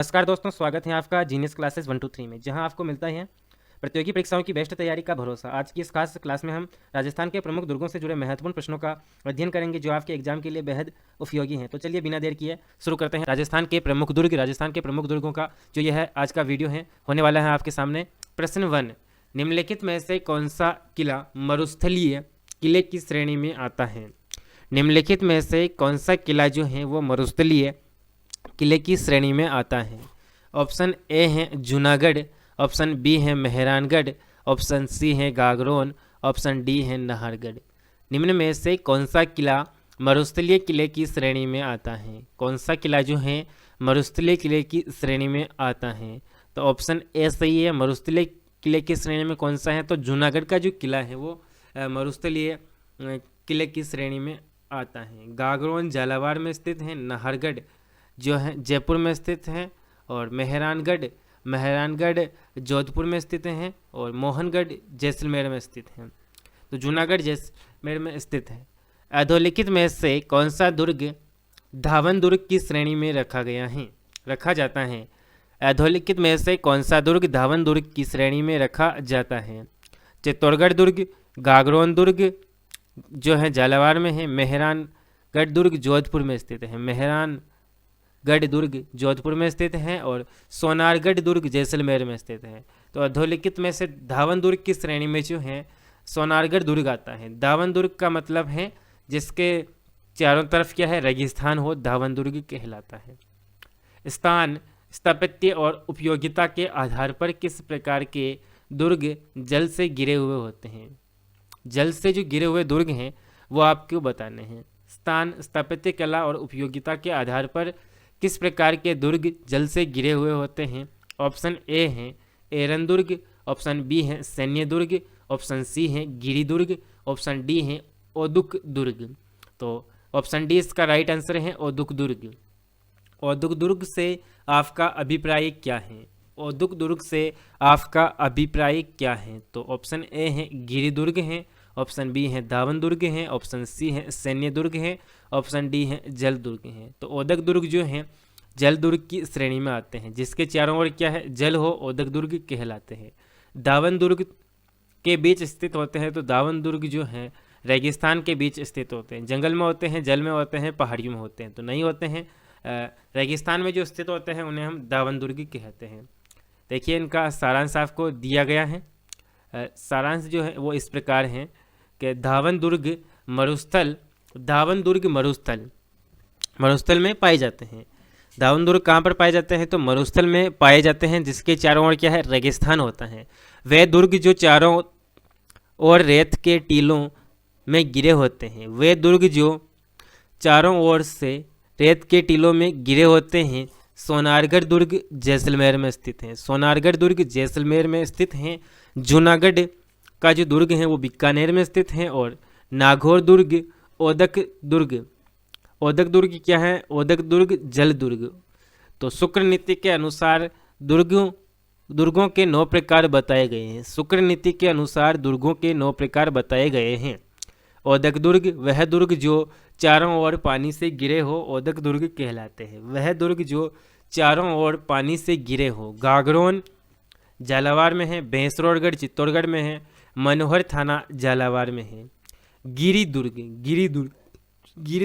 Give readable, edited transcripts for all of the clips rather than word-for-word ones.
नमस्कार दोस्तों, स्वागत है आपका जीनियस क्लासेस 1 to 3 में, जहां आपको मिलता है प्रतियोगी परीक्षाओं की बेस्ट तैयारी का भरोसा। आज की इस खास क्लास में हम राजस्थान के प्रमुख दुर्गों से जुड़े महत्वपूर्ण प्रश्नों का अध्ययन करेंगे जो आपके एग्जाम के लिए बेहद उपयोगी हैं। तो चलिए बिना देर किए शुरू करते हैं। राजस्थान के प्रमुख दुर्गों का जो यह आज का वीडियो है होने वाला है आपके सामने। प्रश्न 1, निम्नलिखित में से कौन सा किला मरुस्थलीय किले की श्रेणी में आता है? निम्नलिखित में से कौन सा किला जो है वो मरुस्थलीय किले की श्रेणी में आता है? ऑप्शन ए है जूनागढ़, ऑप्शन बी है मेहरानगढ़, ऑप्शन सी है गागरोन, ऑप्शन डी है नाहरगढ़। निम्न में से कौन सा किला मरुस्थलीय किले की श्रेणी में आता है? कौन सा किला जो है मरुस्थलीय किले की श्रेणी में आता है? तो ऑप्शन ए सही है। मरुस्थलीय किले की श्रेणी में कौन सा है? तो जूनागढ़ का जो किला है वो मरुस्थलीय किले की श्रेणी में आता है। गागरोन झालावाड़ में स्थित है, नाहरगढ़ जो है जयपुर में स्थित है, और मेहरानगढ़ जोधपुर में स्थित है, और मोहनगढ़ जैसलमेर में स्थित है। तो जूनागढ़ जैसलमेर में स्थित है। अधोलिखित में से कौन सा दुर्ग धावन दुर्ग की श्रेणी में रखा जाता है? अधोलिखित में से कौन सा दुर्ग धावन दुर्ग की श्रेणी में रखा जाता है? चित्तौड़गढ़ दुर्ग, गागरोन दुर्ग जो है झालावाड़ में है, मेहरानगढ़ दुर्ग जोधपुर में स्थित है, मेहरानगढ़ दुर्ग जोधपुर में स्थित है, और सोनारगढ़ दुर्ग जैसलमेर में स्थित है। तो अधोलिखित में से धावन दुर्ग की श्रेणी में जो है सोनारगढ़ दुर्ग आता है। धावन दुर्ग का मतलब है जिसके चारों तरफ क्या है, रेगिस्तान हो, धावन दुर्ग कहलाता है। स्थान, स्थापत्य और उपयोगिता के आधार पर किस प्रकार के दुर्ग जल से घिरे हुए होते हैं? जल से जो घिरे हुए दुर्ग हैं वो आपको बताने हैं। स्थान, स्थापत्य कला और उपयोगिता के आधार पर किस प्रकार के दुर्ग जल से घिरे हुए होते हैं? ऑप्शन ए है एरन दुर्ग, ऑप्शन बी है सैन्य दुर्ग, ऑप्शन सी है गिरी दुर्ग, ऑप्शन डी है ओदुक दुर्ग। तो ऑप्शन डी इसका राइट आंसर है ओदुक दुर्ग। ओदुक दुर्ग से आपका अभिप्राय क्या है? ओदुक दुर्ग से आपका अभिप्राय क्या है? तो ऑप्शन ए है गिरी दुर्ग है, ऑप्शन बी है धावन दुर्ग है, ऑप्शन सी है सैन्य दुर्ग है, ऑप्शन डी है जल दुर्ग है। तो ओदक दुर्ग जो है जल दुर्ग की श्रेणी में आते हैं। जिसके चारों ओर क्या है, जल हो, ओदक दुर्ग कहलाते हैं। धावन दुर्ग के बीच स्थित होते हैं। तो धावन दुर्ग जो है रेगिस्तान के बीच स्थित होते हैं। जंगल में होते हैं, जल में होते हैं, पहाड़ियों में होते हैं, तो नहीं होते हैं। रेगिस्तान में जो स्थित होते हैं उन्हें हम धावन दुर्ग कहते हैं। देखिए इनका सारांश आपको दिया गया है। सारांश जो है वो इस प्रकार है कि धावन दुर्ग मरुस्थल में पाए जाते हैं। धावन दुर्ग कहाँ पर पाए जाते हैं? तो मरुस्थल में पाए जाते हैं, जिसके चारों ओर क्या है, रेगिस्तान होता है। वे दुर्ग जो चारों ओर रेत के टीलों में गिरे होते हैं, वे दुर्ग जो चारों ओर से रेत के टीलों में गिरे होते हैं सोनारगढ़ दुर्ग जैसलमेर में स्थित है। सोनारगढ़ दुर्ग जैसलमेर में स्थित हैं। जूनागढ़ का जो दुर्ग है वो बीकानेर में स्थित है, और नागौर दुर्ग, ओदक दुर्ग क्या है? ओदक दुर्ग जल दुर्ग। तो शुक्र नीति के अनुसार दुर्गों के 9 प्रकार बताए गए हैं। शुक्र नीति के अनुसार दुर्गों के 9 प्रकार बताए गए हैं। ओदक दुर्ग, वह दुर्ग जो चारों ओर पानी से घिरे हो, ओदक दुर्ग कहलाते हैं। वह दुर्ग जो चारों ओर पानी से घिरे हो। गागरोन झालावाड़ में है, भैंसरोडगढ़ चित्तौड़गढ़ में है, मनोहर थाना झालावाड़ में है। गिरी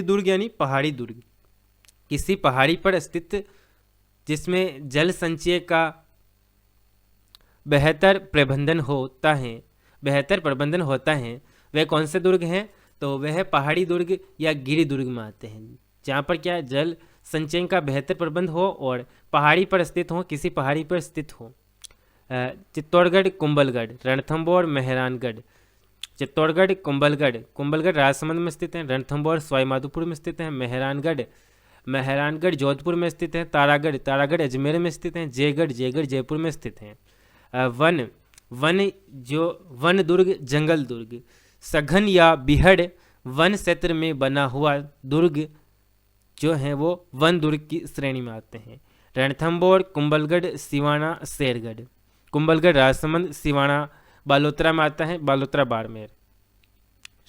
दुर्ग यानी पहाड़ी दुर्ग, किसी पहाड़ी पर स्थित जिसमें जल संचय का बेहतर प्रबंधन होता है वह कौन से दुर्ग हैं? तो वह पहाड़ी दुर्ग या गिरी दुर्ग में आते हैं, जहाँ पर क्या जल संचयन का बेहतर प्रबंध हो और पहाड़ी पर स्थित हो, किसी पहाड़ी पर स्थित हो। चित्तौड़गढ़, कुंभलगढ़, रणथंभौर, मेहरानगढ़। चित्तौड़गढ़, कुंभलगढ़ राजसमंद में स्थित है। रणथंभौर सवाईमाधोपुर में स्थित है। मेहरानगढ़ जोधपुर में स्थित है। तारागढ़ अजमेर में स्थित है। जयगढ़ जयपुर में स्थित है। वन दुर्ग, जंगल दुर्ग, सघन या बिहड़ वन क्षेत्र में बना हुआ दुर्ग जो है वो वन दुर्ग की श्रेणी में आते हैं। रणथंभौर, कुंभलगढ़, सिवाना, शेरगढ़। कुंभलगढ़ राजसमंद, सिवाना बालोतरा में आता है, बालोतरा बाड़मेर।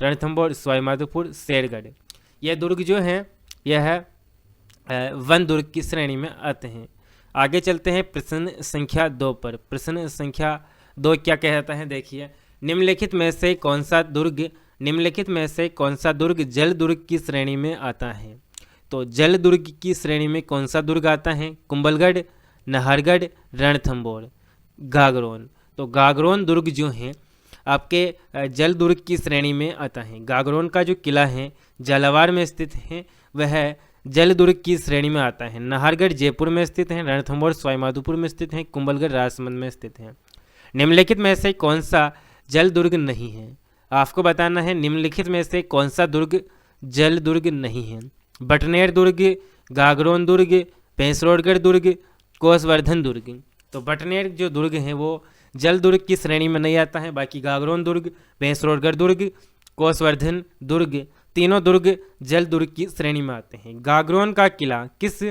रणथंभौर सवाईमाधोपुर, शेरगढ़। यह दुर्ग जो है यह वन दुर्ग की श्रेणी में आते हैं। आगे चलते हैं प्रश्न संख्या 2 पर। प्रश्न संख्या 2 क्या कहता है, देखिए। निम्नलिखित में से कौन सा दुर्ग जल दुर्ग की श्रेणी में आता है? तो जल दुर्ग की श्रेणी में कौन सा दुर्ग आता है? कुंभलगढ़, नाहरगढ़, रणथंभौर, गागरोन। तो गागरोन दुर्ग जो है आपके जल दुर्ग की श्रेणी में आता है। गागरोन का जो किला है झालावाड़ में स्थित है, वह जल दुर्ग की श्रेणी में आता है। नाहरगढ़ जयपुर में स्थित है, रणथंभौर सवाईमाधोपुर में स्थित है, कुंभलगढ़ राजसमंद में स्थित है। निम्नलिखित में से कौन सा जल दुर्ग नहीं है? आपको बताना है निम्नलिखित में से कौन सा दुर्ग जल दुर्ग नहीं है। बटनेर दुर्ग, गागरोन दुर्ग, भैंसरोडगढ़ दुर्ग, कोसवर्धन दुर्ग। तो बटनेर जो दुर्ग है वो जल दुर्ग की श्रेणी में नहीं आता है, बाकी गागरोन दुर्ग, भैंसरोडगढ़ दुर्ग, कोसवर्धन दुर्ग, तीनों दुर्ग जल दुर्ग की श्रेणी में आते हैं। गागरोन का किला किस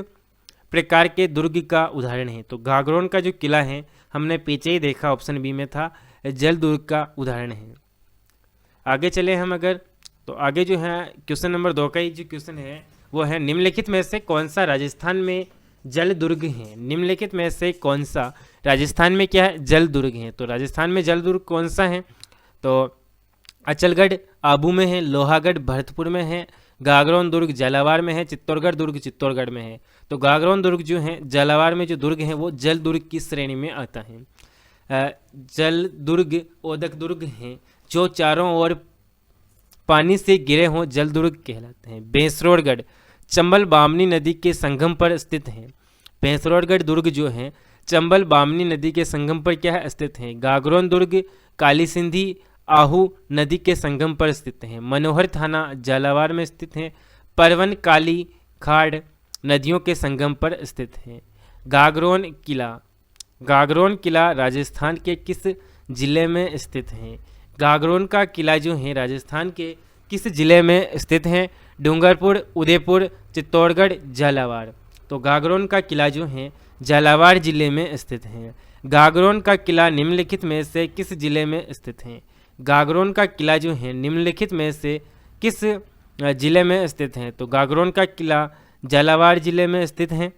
प्रकार के दुर्ग का उदाहरण है? तो गागरोन का जो किला है हमने पीछे ही देखा, ऑप्शन बी में था, जल दुर्ग का उदाहरण है। आगे चले हम अगर, तो आगे जो है क्वेश्चन नंबर 2 का ही जो क्वेश्चन है वो है, निम्नलिखित में से कौन सा राजस्थान में जल दुर्ग है? निम्नलिखित में से कौन सा राजस्थान में क्या है? जल दुर्ग है। तो राजस्थान में जल दुर्ग कौन सा है? तो अचलगढ़ आबू में है, लोहागढ़ भरतपुर में है, गागरोन दुर्ग झालावाड़ में है, चित्तौड़गढ़ दुर्ग चित्तौड़गढ़ में है। तो गागरोन दुर्ग जो है झालावाड़ में जो दुर्ग है वो जल दुर्ग की श्रेणी में आता है। जल दुर्ग ओदक दुर्ग हैं जो चारों ओर पानी से घिरे हों, जल दुर्ग कहलाते हैं। भैंसरोडगढ़ चंबल बामनी नदी के संगम पर स्थित है। भैंसरोडगढ़ दुर्ग जो है चंबल बामनी नदी के संगम पर क्या है? स्थित है। गागरोन दुर्ग काली सिंधी आहू नदी के संगम पर स्थित है। मनोहर थाना झालावाड़ में स्थित है। परवन काली खाड़ नदियों के संगम पर स्थित है। गागरोन किला राजस्थान के किस जिले में स्थित है? गागरोन का किला जो है राजस्थान के किस जिले में स्थित है? डूंगरपुर, उदयपुर, चित्तौड़गढ़, झालावाड़। तो गागरोन का किला जो है झालावाड़ जिले में स्थित है। गागरोन का किला निम्नलिखित में से किस जिले में स्थित है? गागरोन का किला जो है निम्नलिखित में से किस जिले में स्थित है? तो गागरोन का किला झालावाड़ जिले में स्थित है।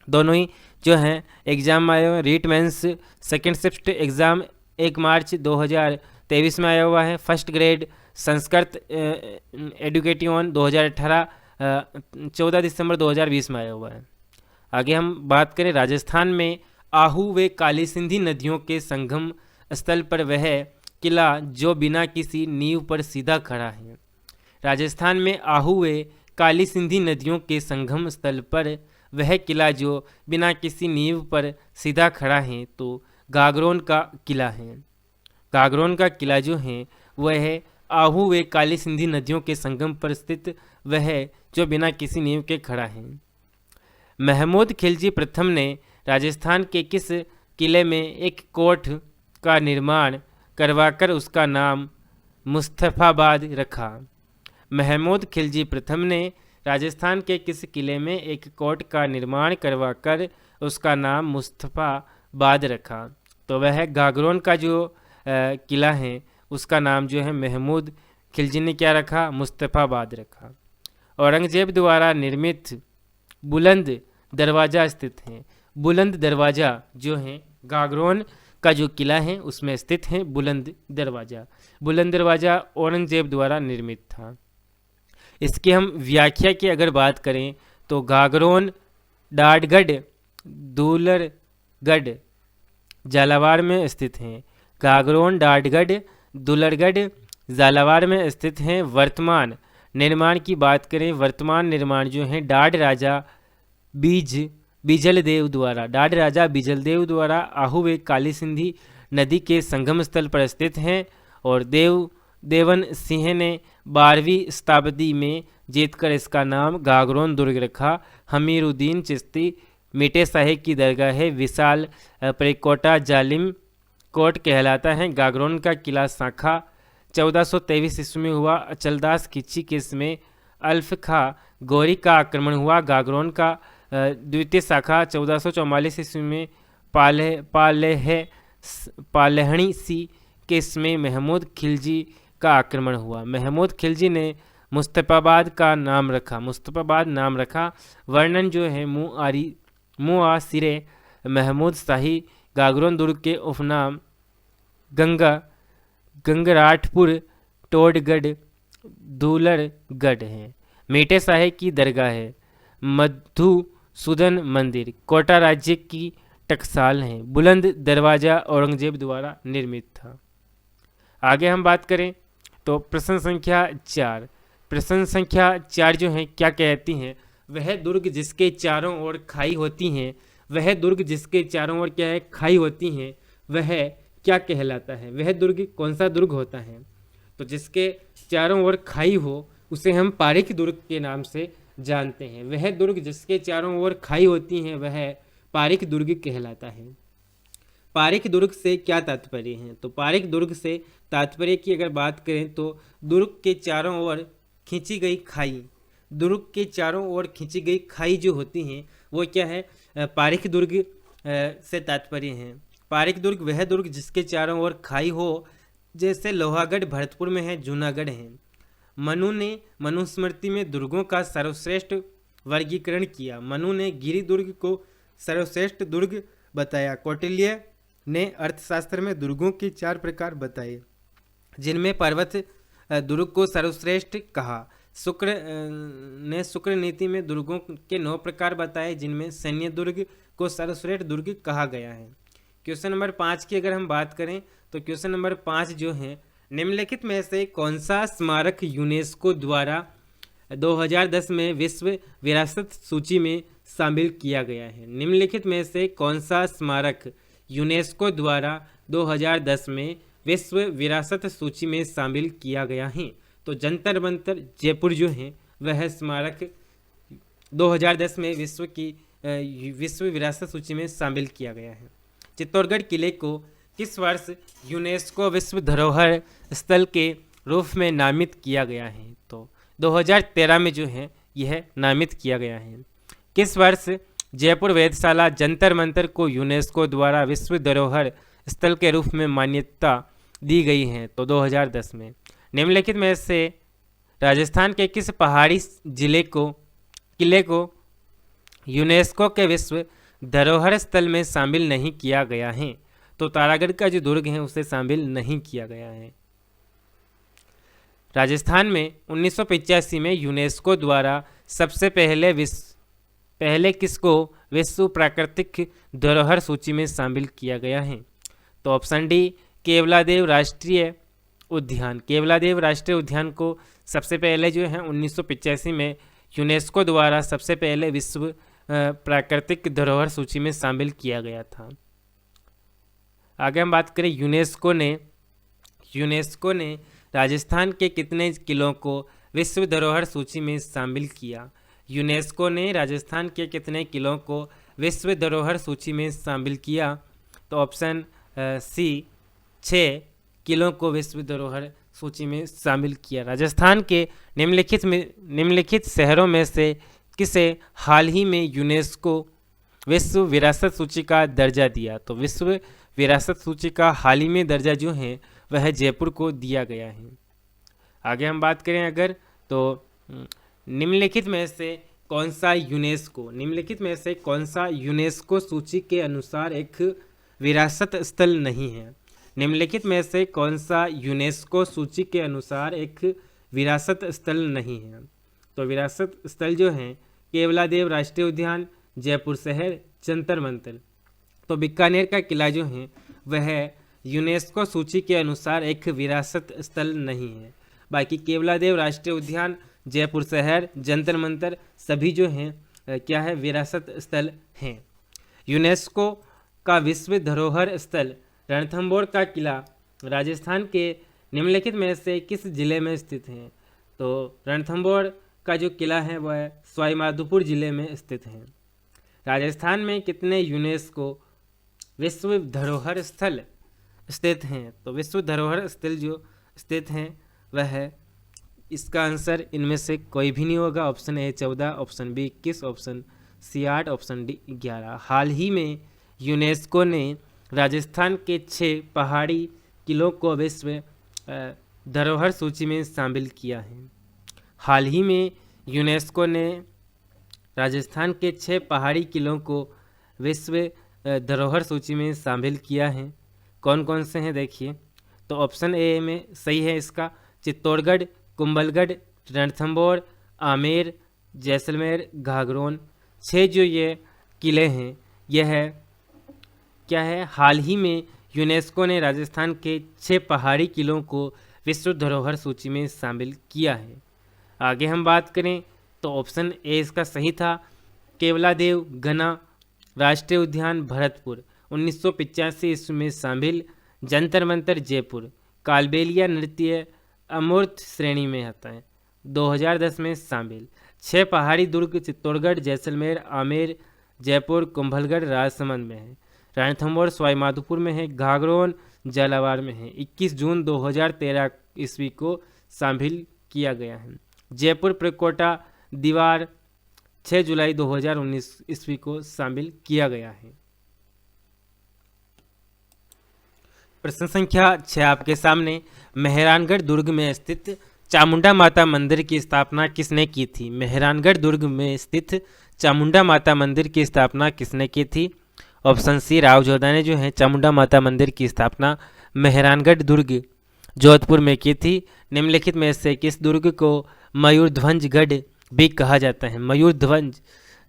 दोनों ही जो हैं एग्जाम आए हुए, REET mains second shift exam 1 मार्च 2023 में आया हुआ है। फर्स्ट ग्रेड संस्कृत एडुकेटिव 2018 14 दिसंबर 2020 में आया हुआ है। आगे हम बात करें राजस्थान में आहू व काली सिंधी नदियों के संगम स्थल पर वह किला जो बिना किसी नींव पर सीधा खड़ा है। राजस्थान में आहू व काली सिंधी नदियों के संगम स्थल पर वह किला जो बिना किसी नींव पर सीधा खड़ा है तो गागरोन का किला है। गागरोन का किला जो है वह है आहू व काली सिंधी नदियों के संगम पर स्थित वह जो बिना किसी नींव के खड़ा है। महमूद खिलजी प्रथम ने राजस्थान के किस किले में एक कोट का निर्माण करवाकर उसका नाम मुस्तफाबाद रखा? महमूद खिलजी प्रथम ने राजस्थान के किस किले में एक कोट का निर्माण करवाकर उसका नाम मुस्तफाबाद रखा? तो वह गागरोन का जो किला है उसका नाम जो है महमूद खिलजी ने क्या रखा? मुस्तफाबाद रखा। औरंगजेब द्वारा निर्मित बुलंद दरवाज़ा स्थित है। बुलंद दरवाज़ा जो है गागरोन का जो किला है उसमें स्थित है बुलंद दरवाज़ा। बुलंद दरवाज़ा औरंगजेब द्वारा निर्मित था। इसकी हम व्याख्या की अगर बात करें तो गागरोन डाडगढ़ दुलरगढ़ झालावाड़ में स्थित हैं। गागरोन डाडगढ़ दुलरगढ़ झालावाड़ में स्थित हैं। वर्तमान निर्माण की बात करें, वर्तमान निर्माण जो है डाड राजा बीजलदेव द्वारा आहू व काली सिंधी नदी के संगम स्थल पर स्थित हैं और देवन सिंह ने 12वीं शताब्दी में जीतकर इसका नाम गागरोन दुर्ग रखा। हमीरुद्दीन चिश्ती मीटे साहिब की दरगाह है। विशाल प्रेकोटा जालिम कोट कहलाता है। गागरोन का किला शाखा 1423 ईस्वी में हुआ। अचलदास खिची केस में अल्फ खा गौरी का आक्रमण हुआ। गागरोन का द्वितीय शाखा 1444 ईस्वी में पालेहणी सी केस में महमूद खिलजी का आक्रमण हुआ। महमूद खिलजी ने मुस्तफाबाद नाम रखा। वर्णन जो है मुआसिरे महमूद शाही गागरोन दुर्ग के उपनाम गंगा, गंगराटपुर, टोडगढ़, दूलरगढ़ हैं। मीठे शाही की दरगाह है। मधुसूदन मंदिर कोटा राज्य की टकसाल है। बुलंद दरवाज़ा औरंगजेब द्वारा निर्मित था। आगे हम बात करें तो प्रश्न संख्या 4। प्रश्न संख्या 4 जो है क्या कहती हैं, वह दुर्ग जिसके चारों ओर खाई होती हैं, वह दुर्ग जिसके चारों ओर क्या है, खाई होती हैं, वह क्या कहलाता है। वह दुर्ग कौन सा दुर्ग होता है, तो जिसके चारों ओर खाई हो उसे हम पारीक दुर्ग के नाम से जानते हैं। वह दुर्ग जिसके चारों ओर खाई होती हैं वह पारीक दुर्ग कहलाता है। पारीक दुर्ग से क्या तात्पर्य है, तो पारीक दुर्ग से तात्पर्य की अगर बात करें तो दुर्ग के चारों ओर खींची गई खाई, दुर्ग के चारों ओर खींची गई खाई जो होती हैं वो क्या है, पारीक दुर्ग से तात्पर्य है। पारीक दुर्ग वह दुर्ग जिसके चारों ओर खाई हो, जैसे लोहागढ़ भरतपुर में है, जूनागढ़ है। मनु ने मनुस्मृति में दुर्गों का सर्वश्रेष्ठ वर्गीकरण किया। मनु ने गिरि दुर्ग को सर्वश्रेष्ठ दुर्ग बताया। कौटिल्य ने अर्थशास्त्र में दुर्गों के 4 प्रकार बताए, जिनमें पर्वत दुर्ग को सर्वश्रेष्ठ कहा। शुक्र ने शुक्र नीति में दुर्गों के 9 प्रकार बताए, जिनमें सैन्य दुर्ग को सर्वश्रेष्ठ दुर्ग कहा गया है। क्वेश्चन नंबर 5 की अगर हम बात करें तो क्वेश्चन नंबर 5 जो है, निम्नलिखित में से कौन सा स्मारक यूनेस्को द्वारा 2010 में विश्व विरासत सूची में शामिल किया गया है। निम्नलिखित में से कौन सा स्मारक यूनेस्को द्वारा 2010 में विश्व विरासत सूची में शामिल किया गया है, तो जंतर मंतर जयपुर जो है वह स्मारक 2010 में विश्व विरासत सूची में शामिल किया गया है। चित्तौड़गढ़ किले को किस वर्ष यूनेस्को विश्व धरोहर स्थल के रूप में नामित किया गया है, तो 2013 में जो है यह नामित किया गया है। किस वर्ष जयपुर वेधशाला जंतर मंतर को यूनेस्को द्वारा विश्व धरोहर स्थल के रूप में मान्यता दी गई है, तो 2010 में। निम्नलिखित में से राजस्थान के किस पहाड़ी किले को यूनेस्को के विश्व धरोहर स्थल में शामिल नहीं किया गया है, तो तारागढ़ का जो दुर्ग है उसे शामिल नहीं किया गया है। राजस्थान में 1985 में यूनेस्को द्वारा सबसे पहले किसको विश्व प्राकृतिक धरोहर सूची में शामिल किया गया है, तो ऑप्शन डी केवलादेव राष्ट्रीय उद्यान। केवलादेव राष्ट्रीय उद्यान को सबसे पहले जो है 1985 में यूनेस्को द्वारा सबसे पहले विश्व प्राकृतिक धरोहर सूची में शामिल किया गया था। आगे हम बात करें यूनेस्को ने राजस्थान के कितने किलों को विश्व धरोहर सूची में शामिल किया। यूनेस्को ने राजस्थान के कितने किलों को विश्व धरोहर सूची में शामिल किया, तो ऑप्शन सी 6 किलों को विश्व धरोहर सूची में शामिल किया। राजस्थान के निम्नलिखित शहरों में से किसे हाल ही में यूनेस्को विश्व विरासत सूची का दर्जा दिया, तो विश्व विरासत सूची का हाल ही में दर्जा जो है वह जयपुर को दिया गया है। आगे हम बात करें अगर तो निम्नलिखित में से कौन सा यूनेस्को सूची के अनुसार एक विरासत स्थल नहीं है। निम्नलिखित में से कौन सा यूनेस्को सूची के अनुसार एक विरासत स्थल नहीं है, तो विरासत स्थल जो हैं केवलादेव राष्ट्रीय उद्यान, जयपुर शहर, जंतर मंतर। तो बीकानेर का किला जो है वह यूनेस्को सूची के अनुसार एक विरासत स्थल नहीं है। बाकी केवलादेव राष्ट्रीय उद्यान, जयपुर शहर, जंतर मंतर सभी जो हैं क्या है, विरासत स्थल हैं। यूनेस्को का विश्व धरोहर स्थल रणथंभौर का किला राजस्थान के निम्नलिखित में से किस जिले में स्थित है, तो रणथंभौर का जो किला है वह सवाईमाधोपुर जिले में स्थित है। राजस्थान में कितने यूनेस्को विश्व धरोहर स्थल स्थित हैं, तो विश्व धरोहर स्थल जो स्थित हैं वह है, इसका आंसर इनमें से कोई भी नहीं होगा। Option A 14, option B 21, option C 8, option D 11। हाल ही में यूनेस्को ने राजस्थान के 6 पहाड़ी किलों को विश्व धरोहर सूची में शामिल किया है। हाल ही में यूनेस्को ने राजस्थान के 6 पहाड़ी किलों को विश्व धरोहर सूची में शामिल किया है? कौन कौन से हैं देखिए। तो ऑप्शन ए में सही है इसका चित्तौड़गढ़, कुंभलगढ़, रणथंभौर, आमेर, जैसलमेर, घाघरोन। 6 जो ये किले हैं यह क्या है, हाल ही में यूनेस्को ने राजस्थान के 6 पहाड़ी किलों को विश्व धरोहर सूची में शामिल किया है। आगे हम बात करें तो ऑप्शन ए इसका सही था केवलादेव घना राष्ट्रीय उद्यान भरतपुर 1985 ईस्वी में शामिल, जंतर मंतर जयपुर, कालबेलिया नृत्य अमूर्त श्रेणी में आता है 2010 में शामिल। 6 पहाड़ी दुर्ग चित्तौड़गढ़, जैसलमेर, आमेर, जयपुर, कुंभलगढ़ राजसमंद में है, रणथंभौर सवाईमाधोपुर में है, घाघरोन झालावाड़ में है। 21 जून 2013 ईस्वी को शामिल किया गया है। जयपुर प्रकोटा दीवार 6 जुलाई 2019 ईस्वी को शामिल किया गया है। प्रश्न संख्या 6 आपके सामने, मेहरानगढ़ दुर्ग में स्थित चामुंडा माता मंदिर की स्थापना किसने की थी? मेहरानगढ़ दुर्ग में स्थित चामुंडा माता मंदिर की स्थापना किसने की थी? ऑप्शन सी राव जोधा ने जो है चामुंडा माता मंदिर की स्थापना मेहरानगढ़ दुर्ग जोधपुर में की थी। निम्नलिखित में से किस दुर्ग को मयूरध्वज गढ़ भी कहा जाता है? मयूरध्वज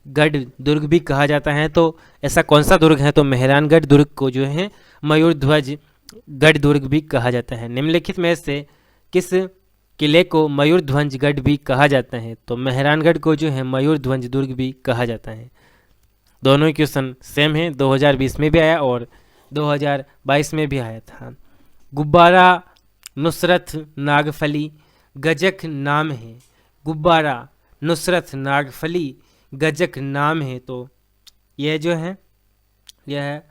गढ़ दुर्ग भी कहा जाता है, तो ऐसा कौन सा दुर्ग है? तो मेहरानगढ़ दुर्ग को जो है मयूरध्वज गढ़ दुर्ग भी कहा जाता है। निम्नलिखित में से किस किले को मयूरध्वज गढ़ भी कहा जाता है? तो मेहरानगढ़ को जो है मयूरध्वज दुर्ग भी कहा जाता है। दोनों क्वेश्चन सेम है, 2020 में भी आया और 2022 में भी आया था। गुब्बारा नुसरत नागफली गजक नाम है। गुब्बारा नुसरत नागफली गजक नाम है, तो यह जो है यह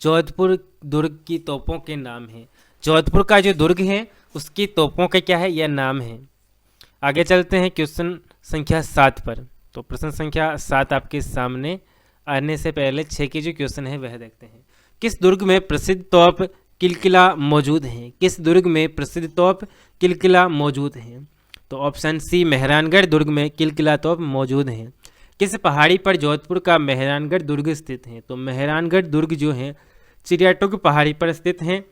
जोधपुर दुर्ग की तोपों के नाम है। जोधपुर का जो दुर्ग है उसकी तोपों का क्या है, यह नाम है। आगे चलते हैं क्वेश्चन संख्या 7 पर। तो प्रश्न संख्या 7 आपके सामने आने से पहले 6 के जो क्वेश्चन है वह देखते हैं। किस दुर्ग में प्रसिद्ध तोप किलकिला मौजूद है? किस दुर्ग में प्रसिद्ध तोप किलकिला मौजूद है? तो ऑप्शन सी मेहरानगढ़ दुर्ग में किलकिला तोप मौजूद है। किस पहाड़ी पर जोधपुर का मेहरानगढ़ दुर्ग स्थित है? तो मेहरानगढ़ दुर्ग जो है चिड़ियाटुग पहाड़ी पर स्थित है।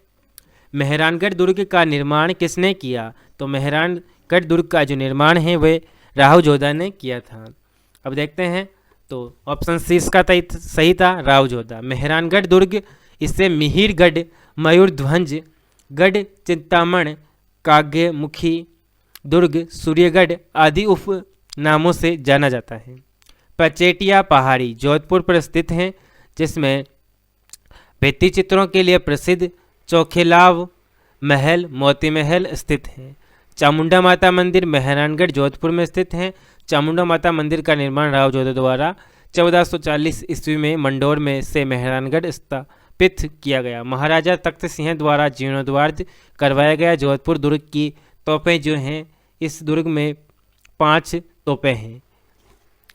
मेहरानगढ़ दुर्ग का निर्माण किसने किया? तो मेहरानगढ़ दुर्ग का जो निर्माण है वह राव जोधा ने किया था। अब देखते हैं, तो ऑप्शन सी इसका सही था राव जोधा। मेहरानगढ़ दुर्ग इससे मिहिरगढ़, मयूरध्वज गढ़, चिंतामण, काग्यमुखी दुर्ग, सूर्यगढ़ आदि उप नामों से जाना जाता है। पचेटिया पहाड़ी जोधपुर पर स्थित है, जिसमें भित्ति चित्रों के लिए प्रसिद्ध चौखेलाव महल, मोती महल स्थित है। चामुंडा माता मंदिर मेहरानगढ़ जोधपुर में स्थित है। चामुंडा माता मंदिर का निर्माण राव जोधा द्वारा 1440 ईस्वी में मंडोर में से मेहरानगढ़ स्थापित किया गया। महाराजा तख्त सिंह द्वारा जीर्णोद्धार करवाया गया। जोधपुर दुर्ग की तोपें जो हैं, इस दुर्ग में 5 तोपें हैं।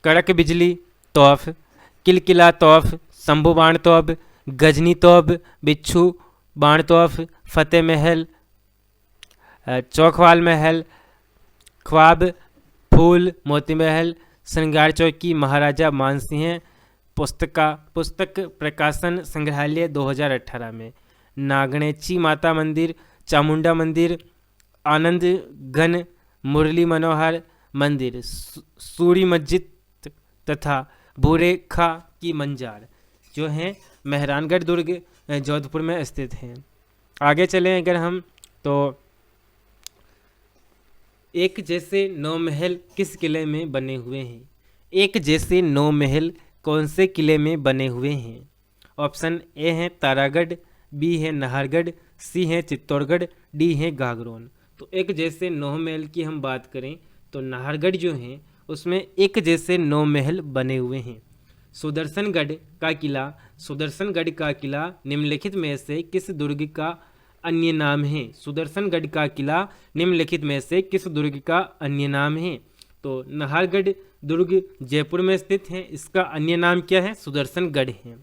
कड़क बिजली तोप, किलकिला तोप, शंभू बाण तोप, गजनी तोप, बिच्छू बाण तोप, फतेह महल, चौखवाल महल, ख्वाब फूल, मोती महल, श्रृंगार चौकी, महाराजा मानसिंह पुस्तक प्रकाशन संग्रहालय 2018 में। नागणेची माता मंदिर, चामुंडा मंदिर, आनंद घन मुरली मनोहर मंदिर, सूरी मस्जिद तथा भूरेखा की मंजार जो हैं मेहरानगढ़ दुर्ग जोधपुर में स्थित हैं। आगे चलें अगर हम, तो एक जैसे 9 महल किस किले में बने हुए हैं? एक जैसे 9 महल कौन से किले में बने हुए हैं? ऑप्शन ए है तारागढ़, बी है नाहरगढ़, सी है चित्तौड़गढ़, डी है घाघरोन। तो एक जैसे 9 महल की हम बात करें तो नाहरगढ़ जो है उसमें एक जैसे 9 महल बने हुए हैं। सुदर्शनगढ़ का किला, सुदर्शनगढ़ का किला निम्नलिखित में से किस दुर्ग का अन्य नाम है? सुदर्शनगढ़ का किला निम्नलिखित में से किस दुर्ग का अन्य नाम है? तो नाहरगढ़ दुर्ग जयपुर में स्थित है, इसका अन्य नाम क्या है? सुदर्शनगढ़ है।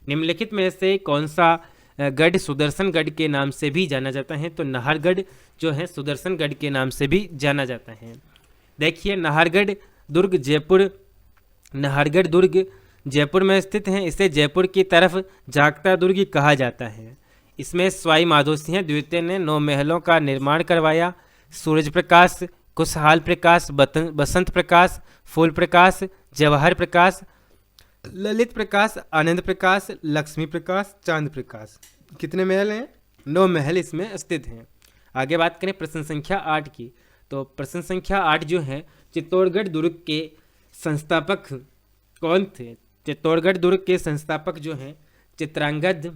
निम्नलिखित में से कौन सा गढ़ सुदर्शनगढ़ के नाम से भी जाना जाता है? तो नाहरगढ़ जो है सुदर्शनगढ़ के नाम से भी जाना जाता है। देखिए नाहरगढ़ दुर्ग जयपुर, नाहरगढ़ दुर्ग जयपुर में स्थित है। इसे जयपुर की तरफ जागता दुर्ग कहा जाता है। इसमें सवाई माधो सिंह द्वितीय ने 9 महलों का निर्माण करवाया। सूरज प्रकाश, खुशहाल प्रकाश, बसंत प्रकाश, फूल प्रकाश, जवाहर प्रकाश, ललित प्रकाश, आनंद प्रकाश, लक्ष्मी प्रकाश, चांद प्रकाश, कितने महल हैं? 9 महल इसमें स्थित हैं। आगे बात करें प्रश्न संख्या 8 की, तो प्रश्न संख्या 8 जो है, चित्तौड़गढ़ दुर्ग के संस्थापक कौन थे? चित्तौड़गढ़ दुर्ग के संस्थापक जो हैं चित्रांगद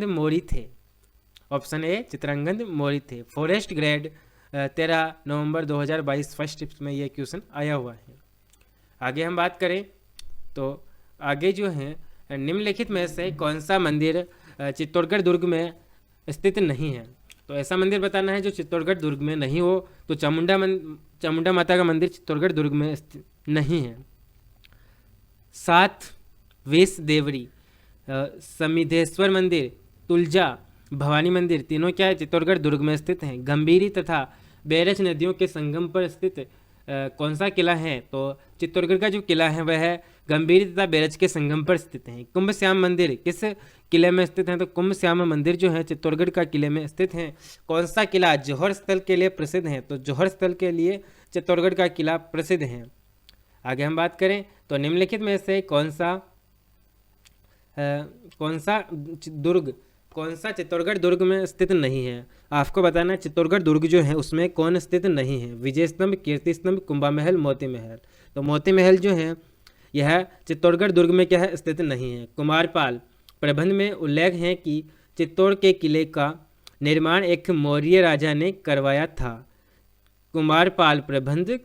मोरी थे। ऑप्शन ए चित्रांगद मोरी थे। फॉरेस्ट ग्रेड 13 नवंबर 2022 फर्स्ट टिप्स में ये क्वेश्चन आया हुआ है। आगे हम बात करें तो आगे जो है, निम्नलिखित में से कौन सा मंदिर चित्तौड़गढ़ दुर्ग में स्थित नहीं है? तो ऐसा मंदिर बताना है जो चित्तौड़गढ़ दुर्ग में नहीं हो। तो चामुंडा माता का मंदिर चित्तौड़गढ़ दुर्ग में नहीं है। 7 वेश देवरी, समिधेश्वर मंदिर, तुलजा, भवानी मंदिर, तीनों क्या है? चित्तौड़गढ़ दुर्ग में स्थित हैं। गंभीरी तथा बैरज नदियों के संगम पर स्थित कौन सा किला है? तो चित्तौड़गढ़ का जो किला है वह है गंभीरी तथा बैरज के संगम पर स्थित है। कुंभ श्याम मंदिर किस किले में स्थित है? तो कुंभ श्याम मंदिर जो है चित्तौड़गढ़ का किले में स्थित है। कौन सा किला जौहर स्थल के लिए प्रसिद्ध है? तो जौहर स्थल के लिए चित्तौड़गढ़ का किला प्रसिद्ध है। आगे हम बात करें तो निम्नलिखित में से कौन सा चित्तौड़गढ़ दुर्ग में स्थित नहीं है? आपको बताना है चित्तौड़गढ़ दुर्ग जो है उसमें कौन स्थित नहीं है? विजय स्तंभ, कीर्ति स्तंभ, कुंभा महल, मोती महल। तो मोती महल जो है यह चित्तौड़गढ़ दुर्ग में क्या है? स्थित नहीं है। कुमारपाल प्रबंध में उल्लेख है कि चित्तौड़ के किले का निर्माण एक मौर्य राजा ने करवाया था। कुमारपाल प्रबंध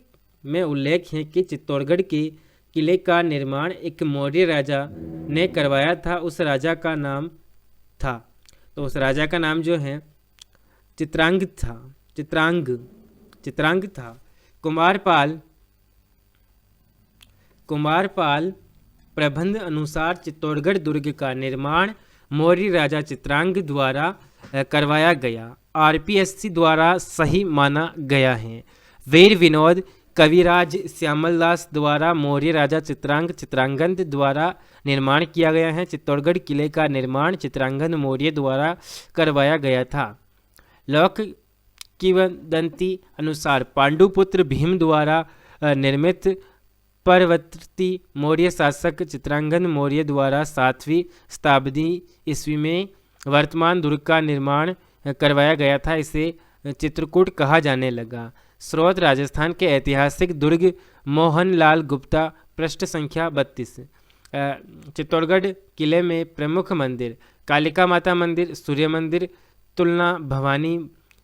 में उल्लेख है कि चित्तौड़गढ़ के किले का निर्माण एक मौर्य राजा ने करवाया था। उस राजा का नाम था, तो उस राजा का नाम जो है चित्रांग था। कुमारपाल प्रबंध अनुसार चित्तौड़गढ़ दुर्ग का निर्माण मौर्य राजा चित्रांग द्वारा करवाया गया। आरपीएससी द्वारा सही माना गया है। वीर विनोद कविराज श्यामल दास द्वारा मौर्य राजा चित्रांगद द्वारा निर्माण किया गया है। चित्तौड़गढ़ किले का निर्माण चित्रांगद मौर्य द्वारा करवाया गया था। लोक किंवदंती अनुसार पांडुपुत्र भीम द्वारा निर्मित परवर्ती मौर्य शासक चित्रांगद मौर्य द्वारा 7वीं शताब्दी ईस्वी में वर्तमान दुर्ग का निर्माण करवाया गया था। इसे चित्रकूट कहा जाने लगा। स्रोत राजस्थान के ऐतिहासिक दुर्ग मोहनलाल गुप्ता, पृष्ठ संख्या 32। चित्तौड़गढ़ किले में प्रमुख मंदिर कालिका माता मंदिर, सूर्य मंदिर, तुलना भवानी,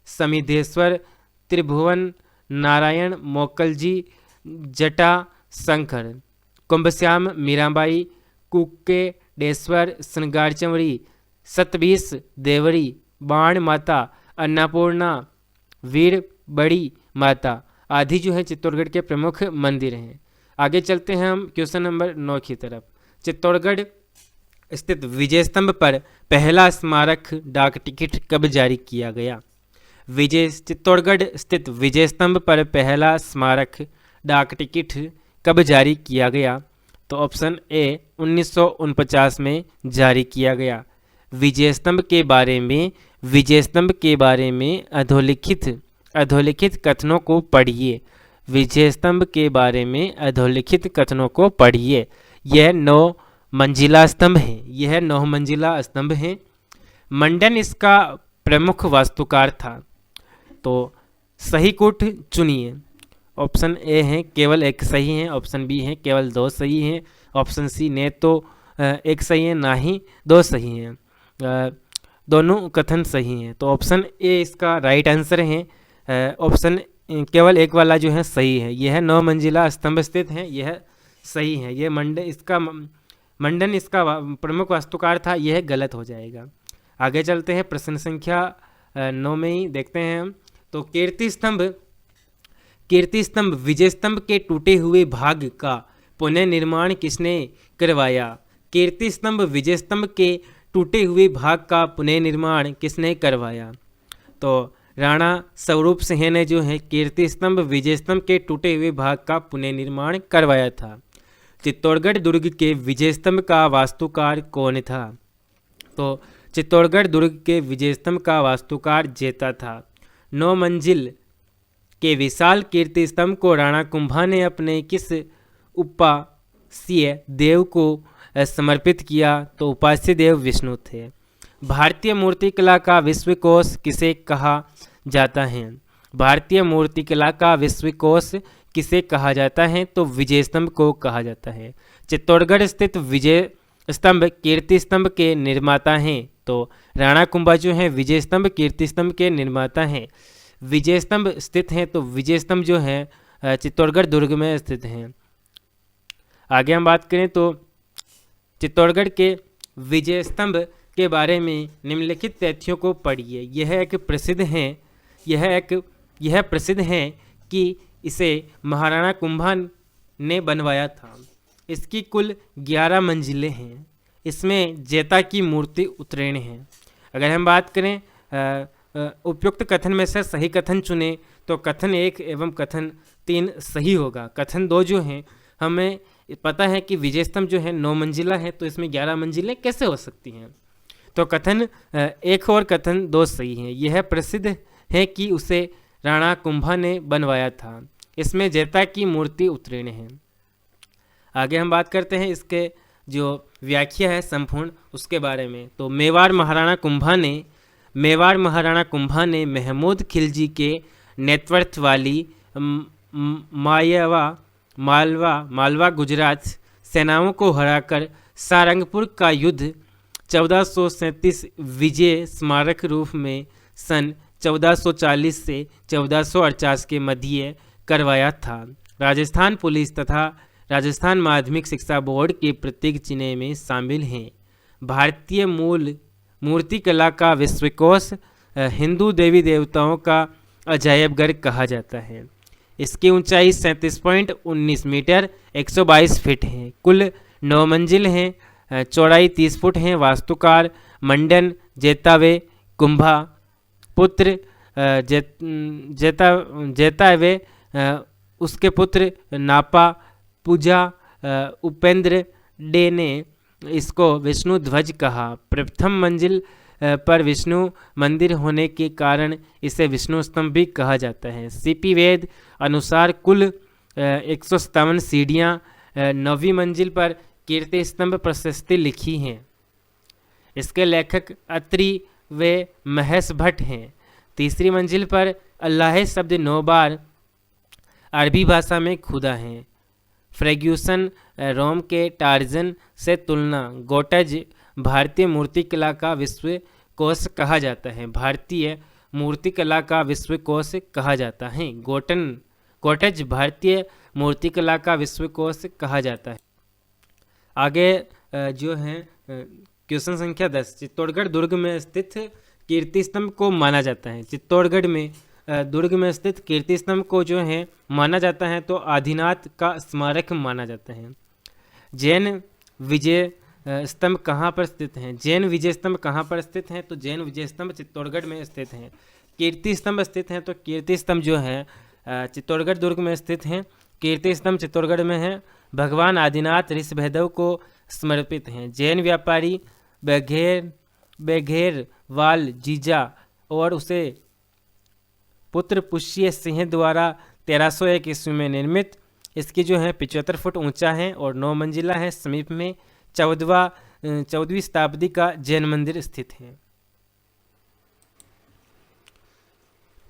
समिधेश्वर, त्रिभुवन नारायण, मोकलजी, जटा शंकर, कुंभश्याम, मीराबाई, कुक्केडेश्वर, श्रृंगारचंवरी, सतबीस देवरी, बाण माता, अन्नपूर्णा, वीर बड़ी माता आदि जो है चित्तौड़गढ़ के प्रमुख मंदिर हैं। आगे चलते हैं हम क्वेश्चन नंबर 9 की तरफ। चित्तौड़गढ़ स्थित विजय स्तंभ पर पहला स्मारक डाक टिकट कब जारी किया गया? चित्तौड़गढ़ स्थित विजय स्तंभ पर पहला स्मारक डाक टिकट कब जारी किया गया? तो ऑप्शन ए 1949 में जारी किया गया। विजय स्तंभ के बारे में अधोलिखित कथनों को पढ़िए। विजय स्तंभ के बारे में अधोलिखित कथनों को पढ़िए। यह 9 मंजिला स्तंभ है। मंडन इसका प्रमुख वास्तुकार था। तो सही कोट चुनिए। ऑप्शन ए है केवल एक सही है, ऑप्शन बी है केवल 2 सही हैं, ऑप्शन सी ने तो एक सही है ना ही 2 सही हैं, दोनों कथन सही हैं। तो ऑप्शन ए इसका राइट आंसर है। ऑप्शन केवल एक वाला जो है सही है। यह 9 मंजिला स्तंभ स्थित है, यह सही है। यह मंडन इसका प्रमुख वास्तुकार था, यह गलत हो जाएगा। आगे चलते हैं प्रश्न संख्या 9 में ही देखते हैं हम। तो कीर्ति स्तंभ विजय स्तंभ के टूटे हुए भाग का पुनः निर्माण किसने करवाया? कीर्ति स्तंभ विजय स्तंभ के टूटे हुए भाग का पुनः निर्माण किसने करवाया? तो राणा स्वरूप सिंह ने जो है कीर्ति स्तंभ विजय स्तंभ के टूटे हुए भाग का पुनः निर्माण करवाया था। चित्तौड़गढ़ दुर्ग के विजय स्तंभ का वास्तुकार कौन था? तो चित्तौड़गढ़ दुर्ग के विजय स्तंभ का वास्तुकार जेता था। 9 मंजिल के विशाल कीर्ति स्तंभ को राणा कुंभा ने अपने किस उपास्य देव को समर्पित किया? तो उपास्य देव विष्णु थे। भारतीय मूर्तिकला का विश्वकोश किसे कहा जाता है? भारतीय मूर्तिकला का विश्वकोश किसे कहा जाता है? तो विजय स्तंभ को कहा जाता है। चित्तौड़गढ़ स्थित विजय स्तंभ कीर्ति स्तंभ के निर्माता हैं। तो राणा कुंभा जो हैं विजय स्तंभ कीर्ति स्तंभ के निर्माता हैं। विजय स्तंभ स्थित हैं, तो विजय स्तंभ जो है चित्तौड़गढ़ दुर्ग में स्थित हैं। आगे हम बात करें तो चित्तौड़गढ़ के विजय स्तंभ के बारे में निम्नलिखित तथ्यों को पढ़िए। यह प्रसिद्ध है कि इसे महाराणा कुंभा ने बनवाया था। इसकी कुल 11 मंजिलें हैं। इसमें जेता की मूर्ति उत्तीर्ण है। अगर हम बात करें उपयुक्त कथन में से सही कथन चुने तो कथन 1 एवं कथन 3 सही होगा। कथन 2 जो हैं, हमें पता है कि विजय स्तंभ जो है 9 मंजिला है, तो इसमें 11 मंजिलें कैसे हो सकती हैं? तो कथन 1 और कथन 2 सही हैं। यह प्रसिद्ध है कि उसे राणा कुंभा ने बनवाया था। इसमें जेता की मूर्ति उत्तीर्ण है। आगे हम बात करते हैं इसके जो व्याख्या है संपूर्ण उसके बारे में। तो मेवाड़ महाराणा कुंभा ने महमूद खिलजी के नेतृत्व वाली मालवा गुजरात सेनाओं को हराकर सारंगपुर का युद्ध 1437 विजय स्मारक रूप में सन 1440 से 1448 के मध्य करवाया था। राजस्थान पुलिस तथा राजस्थान माध्यमिक शिक्षा बोर्ड के प्रतीक चिन्ह में शामिल हैं। भारतीय मूर्तिकला का विश्वकोश हिंदू देवी देवताओं का अजायबघर कहा जाता है। इसकी ऊंचाई 37.19 मीटर 122 फीट है। कुल 9 मंजिल हैं। चौड़ाई 30 फुट है। वास्तुकार मंडन जेतावे कुंभा पुत्र जेतावे उसके पुत्र नापा पूजा उपेंद्र डे ने इसको विष्णु ध्वज कहा। प्रथम मंजिल पर विष्णु मंदिर होने के कारण इसे विष्णु स्तंभ भी कहा जाता है। सीपी वेद अनुसार कुल 157 सीढ़ियाँ 9वीं मंजिल पर कीर्ति स्तंभ प्रशस्ति लिखी हैं। इसके लेखक अत्रि व महेश भट्ट हैं। तीसरी मंजिल पर अल्लाह शब्द 9 बार अरबी भाषा में खुदा है। फ्रेग्यूसन रोम के टार्जन से तुलना। गोटज भारतीय मूर्तिकला का विश्वकोश कहा जाता है। भारतीय मूर्तिकला का विश्वकोश कहा जाता है। गोटज भारतीय मूर्तिकला का विश्वकोश कहा जाता है। आगे जो है क्वेश्चन संख्या 10। चित्तौड़गढ़ दुर्ग में स्थित कीर्ति स्तंभ को माना जाता है। चित्तौड़गढ़ में दुर्ग में स्थित कीर्ति स्तंभ को जो है माना जाता है तो आदिनाथ का स्मारक माना जाता है। जैन विजय स्तंभ कहाँ पर स्थित हैं? जैन विजय स्तंभ कहाँ पर स्थित हैं? तो जैन विजय स्तंभ चित्तौड़गढ़ में स्थित हैं। कीर्ति स्तंभ स्थित हैं तो कीर्ति स्तंभ जो है चित्तौड़गढ़ दुर्ग में स्थित हैं। कीर्ति स्तंभ चित्तौड़गढ़ में है। भगवान आदिनाथ ऋषभदेव को समर्पित हैं। जैन व्यापारी बघेरवाल जीजा और उसे पुत्र पुष्य सिंह द्वारा 1301 ईस्वी में निर्मित। इसकी जो है 75 फुट ऊंचा है और 9 मंजिला है। समीप में 14वीं शताब्दी का जैन मंदिर स्थित है।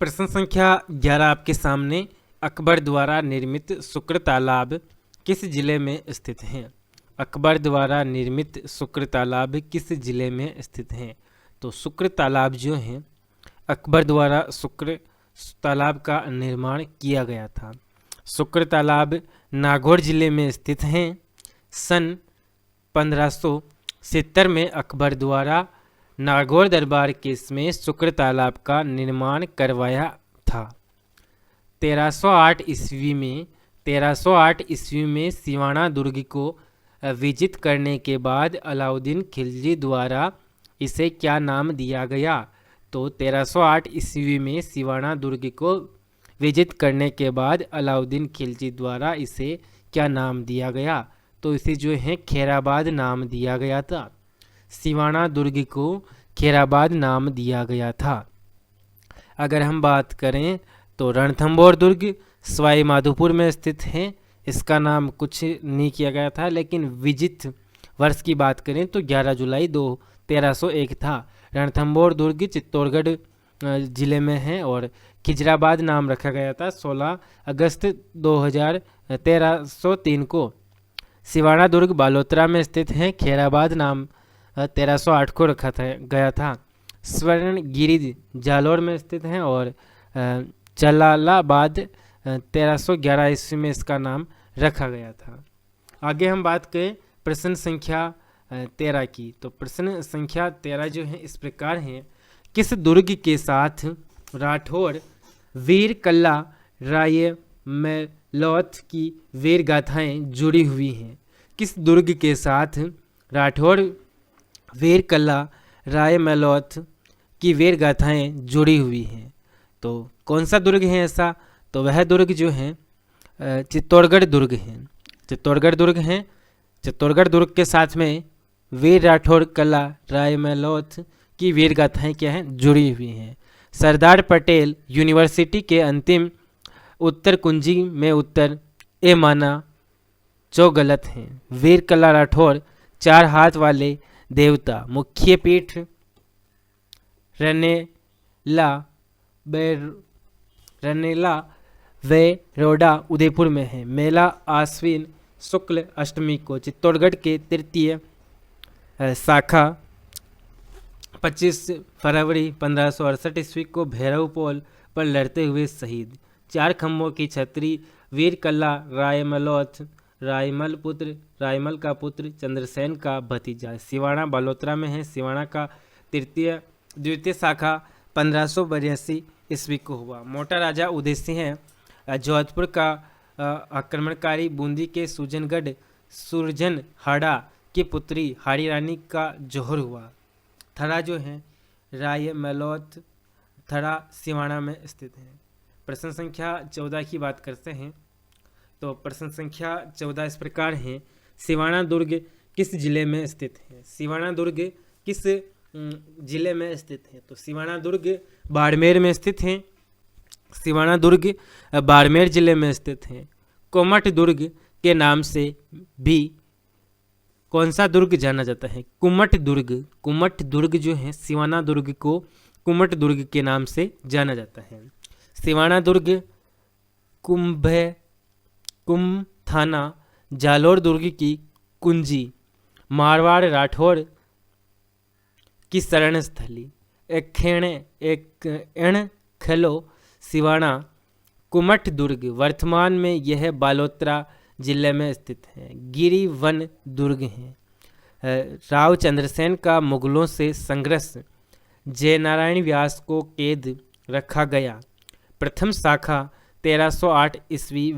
प्रश्न संख्या 11 आपके सामने। अकबर द्वारा निर्मित शुक्र तालाब किस जिले में स्थित है? अकबर द्वारा निर्मित शुक्र तालाब किस जिले में स्थित है? तो शुक्र तालाब जो है अकबर द्वारा शुक्र तालाब का निर्माण किया गया था। शुक्र तालाब नागौर जिले में स्थित हैं। सन 1570 में अकबर द्वारा नागौर दरबार केस में शुक्र तालाब का निर्माण करवाया था। 1308 ईस्वी में सिवाना दुर्ग को विजित करने के बाद अलाउद्दीन खिलजी द्वारा इसे क्या नाम दिया गया? तो 1308 ईस्वी में सिवाना दुर्ग को विजित करने के बाद अलाउद्दीन खिलजी द्वारा इसे क्या नाम दिया गया? तो इसे जो है खैराबाद नाम दिया गया था। सिवाना दुर्ग को खैराबाद नाम दिया गया था। अगर हम बात करें तो रणथंभौर दुर्ग सवाई माधोपुर में स्थित है। इसका नाम कुछ नहीं किया गया था, लेकिन विजित वर्ष की बात करें तो 11 जुलाई 1301 था। रणथंभौर दुर्ग चित्तौड़गढ़ जिले में है और खिजराबाद नाम रखा गया था 16 अगस्त 1303 को। सिवाना दुर्ग बालोतरा में स्थित है। खैराबाद नाम 1308 को रखा गया था। स्वर्णगिरी जालौर में स्थित है और जलालाबाद 1311 ईस्वी में इसका नाम रखा गया था। आगे हम बात करें प्रश्न संख्या 13 की, तो प्रश्न संख्या 13 जो है इस प्रकार है। किस दुर्ग के साथ राठौर वीर कल्ला राय मेलौथ की वीर गाथाएं जुड़ी हुई हैं? किस दुर्ग के साथ राठौर वीर कल्ला राय मेलौथ की वीर गाथाएं जुड़ी हुई हैं? तो कौन सा दुर्ग है ऐसा? तो वह दुर्ग जो है चित्तौड़गढ़ दुर्ग है। चित्तौड़गढ़ दुर्ग है। चित्तौड़गढ़ दुर्ग के साथ में वीर राठौर कल्ला राय मेलौथ की वीर गाथाएं क्या हैं? जुड़ी हुई हैं। सरदार पटेल यूनिवर्सिटी के अंतिम उत्तर कुंजी में उत्तर ए माना जो गलत हैं। वीर कल्ला राठौर 4 हाथ वाले देवता। मुख्य पीठ रनेला वे रोडा उदयपुर में है। मेला आश्विन शुक्ल अष्टमी को। चित्तौड़गढ़ के तृतीय शाखा 25 फरवरी 1568 ईस्वी को भैरव पोल पर लड़ते हुए शहीद। 4 खम्भों की छतरी। वीर कल्ला रायमलोथ रायमल का पुत्र चंद्रसेन का भतीजा। सिवाना बालोतरा में है। सिवाना का द्वितीय शाखा 1582 ईस्वी को हुआ। मोटा राजा उदयसिंह है जोधपुर का आक्रमणकारी। बूंदी के सुरजन हाड़ा की पुत्री हाड़ी रानी का जौहर हुआ। थड़ा जो है राय मेलौथ थड़ा सिवाना में स्थित है। प्रश्न संख्या 14 की बात करते हैं, तो प्रश्न संख्या 14 इस प्रकार है। सिवाना दुर्ग किस जिले में स्थित है? सिवाना दुर्ग किस जिले में स्थित है? तो सिवाना दुर्ग बाड़मेर में स्थित है। सिवाना दुर्ग बाड़मेर जिले में स्थित है। कोमट दुर्ग के नाम से भी कौन सा दुर्ग जाना जाता है? कुमट दुर्ग। कुमट दुर्ग जो है सिवाना दुर्ग को कुमट दुर्ग के नाम से जाना जाता है। सिवाना दुर्ग कुंभ थाना जालौर दुर्ग की कुंजी मारवाड़ राठौर की शरण स्थली। एक एण खेलो सिवाना कुमट दुर्ग वर्तमान में यह बालोतरा जिले में स्थित है। गिरी वन दुर्ग है। राव चंद्रसेन का मुगलों से संघर्ष। जयनारायण व्यास को कैद रखा गया। प्रथम शाखा 1308 ईस्वी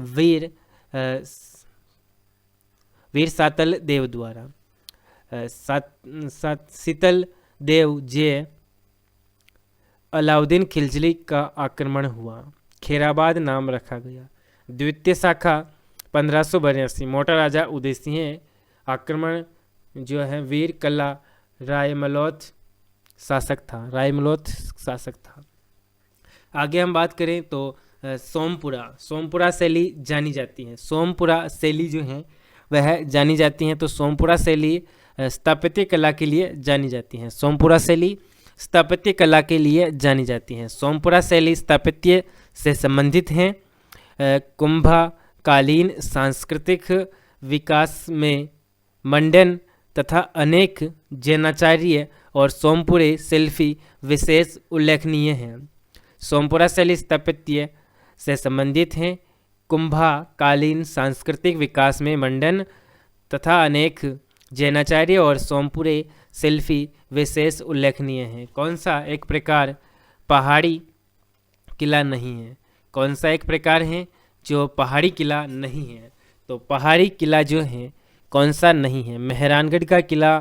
वीर सातल देव द्वारा। शीतल देव जय अलाउद्दीन खिलजी का आक्रमण हुआ। खैराबाद नाम रखा गया। द्वितीय शाखा 1582 मोटा राजा उदयसिंह आक्रमण जो है वीर कल्ला रायमलोथ शासक था। आगे हम बात करें तो सोमपुरा शैली जानी जाती है। सोमपुरा शैली जो है वह जानी जाती हैं। तो सोमपुरा शैली स्थापत्य कला के लिए जानी जाती हैं। सोमपुरा शैली स्थापत्य कला के लिए जानी जाती हैं। सोमपुरा शैली स्थापत्य से संबंधित हैं। कुंभकालीन सांस्कृतिक विकास में मंडन तथा अनेक जैनाचार्य और सोमपुरे शिल्पी विशेष उल्लेखनीय हैं। सोमपुरा शैली स्थापत्य से संबंधित हैं। कुंभकालीन सांस्कृतिक विकास में मंडन तथा अनेक जैनाचार्य और सोमपुरे शिल्पी विशेष उल्लेखनीय हैं। कौन सा एक प्रकार पहाड़ी किला नहीं है? कौन सा एक प्रकार है जो पहाड़ी किला नहीं है? तो पहाड़ी किला जो है कौन सा नहीं है? मेहरानगढ़ का किला,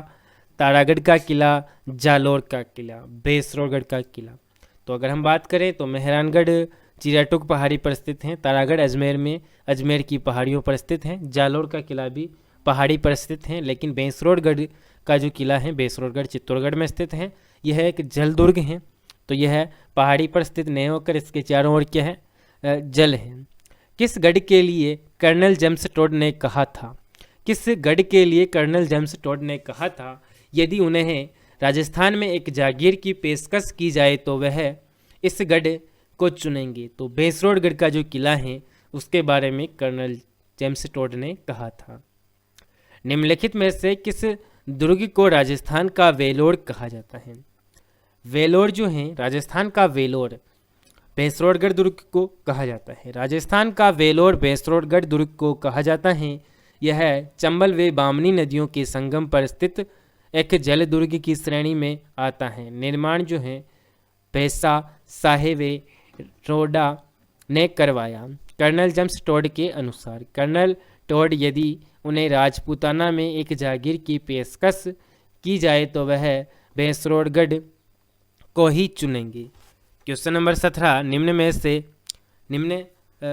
तारागढ़ का किला, जालौर का किला, बेसरोगढ़ का किला। तो अगर हम बात करें तो मेहरानगढ़ चिराटुक पहाड़ी पर स्थित है। तारागढ़ अजमेर की पहाड़ियों पर स्थित है। जालौर का किला भी पहाड़ी पर स्थित हैं, लेकिन बेसरोडगढ़ का जो किला है बेसरोडगढ़ चित्तौड़गढ़ में स्थित है। यह एक जल दुर्ग है, तो यह पहाड़ी पर स्थित नहीं होकर इसके चारों ओर क्या है, जल है। किस गढ़ के लिए कर्नल जेम्स टोड ने कहा था, किस गढ़ के लिए कर्नल जेम्स टोड ने कहा था यदि उन्हें राजस्थान में एक जागीर की पेशकश की जाए तो वह इस गढ़ को चुनेंगे। तो बेसरोडगढ़ का जो किला है उसके बारे में कर्नल जेम्स टोड ने कहा था। निम्नलिखित में से किस दुर्ग को राजस्थान का वेलोर कहा जाता है। वेलोर जो है राजस्थान का वेलोर बेसरोडगढ़ दुर्ग को कहा जाता है। राजस्थान का वेलोर बेसरोडगढ़ दुर्ग को कहा जाता है। यह चंबल व बामनी नदियों के संगम पर स्थित एक जल दुर्ग की श्रेणी में आता है। निर्माण जो है भैसा साहेब रोडा ने करवाया। कर्नल जेम्स टोड के अनुसार कर्नल टोड यदि उन्हें राजपूताना में एक जागीर की पेशकश की जाए तो वह बेसरोडगढ़ को ही चुनेंगे। क्वेश्चन नंबर 17, निम्न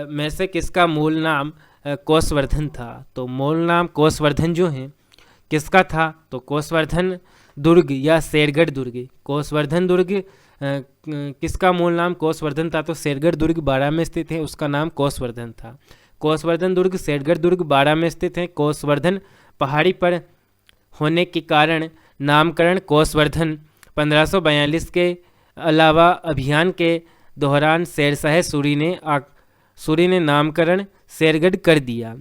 में से किसका मूल नाम कोसवर्धन था। तो मूल नाम कोसवर्धन जो है किसका था, तो कोसवर्धन दुर्ग या शेरगढ़ दुर्ग। कोसवर्धन दुर्ग किसका मूल नाम कोसवर्धन था, तो शेरगढ़ दुर्ग बाड़ा में स्थित है, उसका नाम कोसवर्धन था। कोसवर्धन दुर्ग शेरगढ़ दुर्ग बाड़ा में स्थित है। कोसवर्धन पहाड़ी पर होने के कारण नामकरण कोसवर्धन 1542 के अलावा अभियान के दौरान शेरशाह सूरी ने नामकरण शेरगढ़ कर दिया।